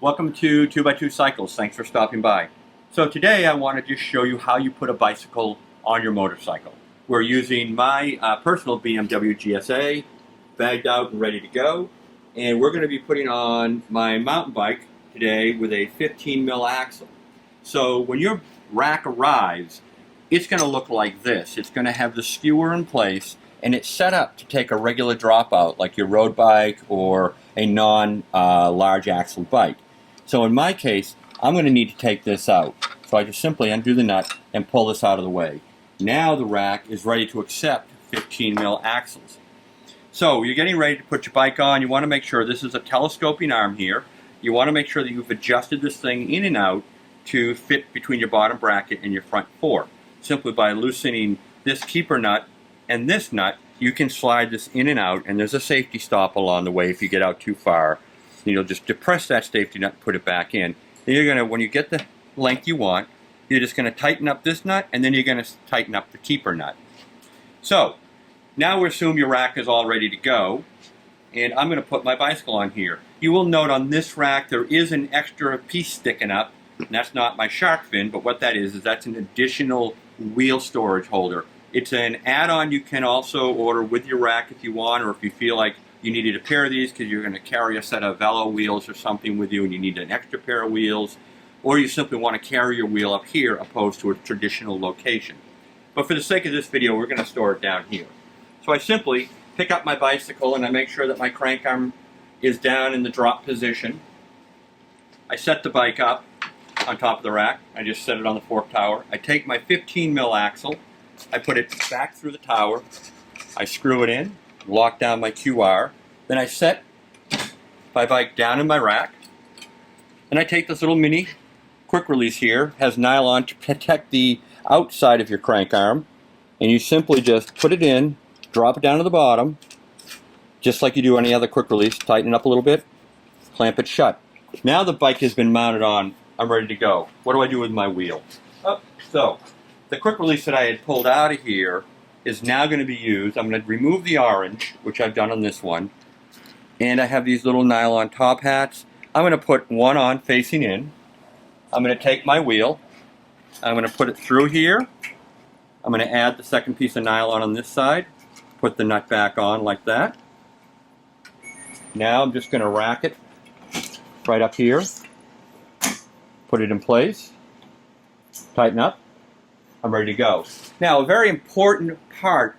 Welcome to 2x2 Cycles. Thanks for stopping by. So today I want to just show you how you put a bicycle on your motorcycle. We're using my personal BMW GSA, bagged out and ready to go. And we're going to be putting on my mountain bike today with a 15 mil axle. So when your rack arrives, it's going to look like this. It's going to have the skewer in place, and it's set up to take a regular dropout like your road bike or a non-large axle bike. So in my case, I'm going to need to take this out. So I just simply undo the nut and pull this out of the way. Now the rack is ready to accept 15 mil axles. So you're getting ready to put your bike on. You want to make sure this is a telescoping arm here. You want to make sure that you've adjusted this thing in and out to fit between your bottom bracket and your front fork. Simply by loosening this keeper nut and this nut, you can slide this in and out, and there's a safety stop along the way if you get out too far. You'll just depress that safety nut and put it back in. Then you're going to, when you get the length you want, you're just going to tighten up this nut, and then you're going to tighten up the keeper nut. So, now we assume your rack is all ready to go, and I'm going to put my bicycle on here. You will note on this rack there is an extra piece sticking up, and that's not my shark fin, but what that is that's an additional wheel storage holder. It's an add-on you can also order with your rack if you want, or if you feel like you needed a pair of these because you're going to carry a set of Velo wheels or something with you and you need an extra pair of wheels, or you simply want to carry your wheel up here opposed to a traditional location. But for the sake of this video, we're going to store it down here. So I simply pick up my bicycle and I make sure that my crank arm is down in the drop position. I set the bike up on top of the rack. I just set it on the fork tower. I take my 15 mil axle, I put it back through the tower, I screw it in, lock down my QR, then I set my bike down in my rack, and I take this little mini quick release here, has nylon to protect the outside of your crank arm, and you simply just put it in, drop it down to the bottom, just like you do any other quick release, tighten it up a little bit, clamp it shut. Now the bike has been mounted on, I'm ready to go. What do I do with my wheel? So, the quick release that I had pulled out of here is now going to be used. I'm going to remove the orange, which I've done on this one, and I have these little nylon top hats. I'm going to put one on facing in. I'm going to take my wheel, I'm going to put it through here. I'm going to add the second piece of nylon on this side, put the nut back on like that. Now I'm just going to rack it right up here, put it in place, tighten up. I'm ready to go. Now, a very important part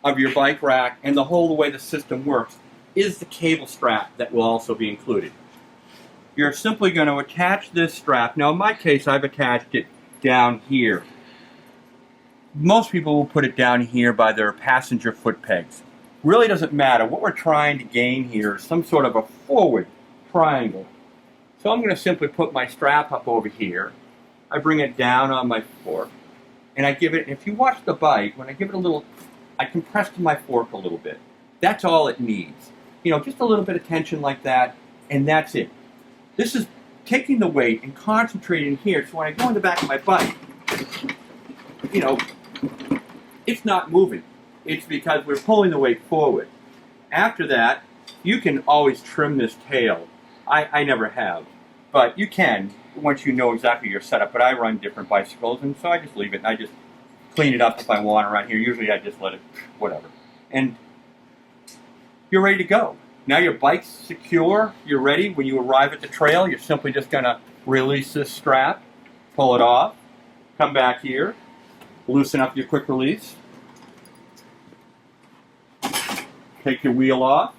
of your bike rack and the whole way the system works is the cable strap that will also be included. You're simply going to attach this strap. Now, in my case, I've attached it down here. Most people will put it down here by their passenger foot pegs. Really doesn't matter. What we're trying to gain here is some sort of a forward triangle. So I'm going to simply put my strap up over here. I bring it down on my fork. And I give it, if you watch the bike, when I give it a little, I compress to my fork a little bit. That's all it needs. Just a little bit of tension like that, and that's it. This is taking the weight and concentrating here, so when I go in the back of my bike, it's not moving. It's because we're pulling the weight forward. After that, you can always trim this tail. I never have, but you can once you know exactly your setup. But I run different bicycles, and so I just leave it, and I just clean it up if I want around here. Usually I just let it, whatever. And you're ready to go. Now your bike's secure, you're ready. When you arrive at the trail, you're simply just going to release this strap, pull it off, come back here, loosen up your quick release, take your wheel off,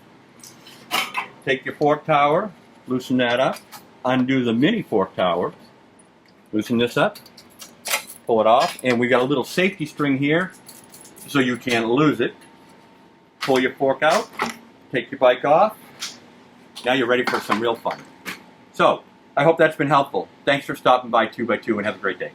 take your fork tower, loosen that up, undo the mini fork tower, loosen this up, pull it off, and we got a little safety string here so you can't lose it. Pull your fork out, take your bike off. Now you're ready for some real fun. So, I hope that's been helpful. Thanks for stopping by 2x2 and have a great day.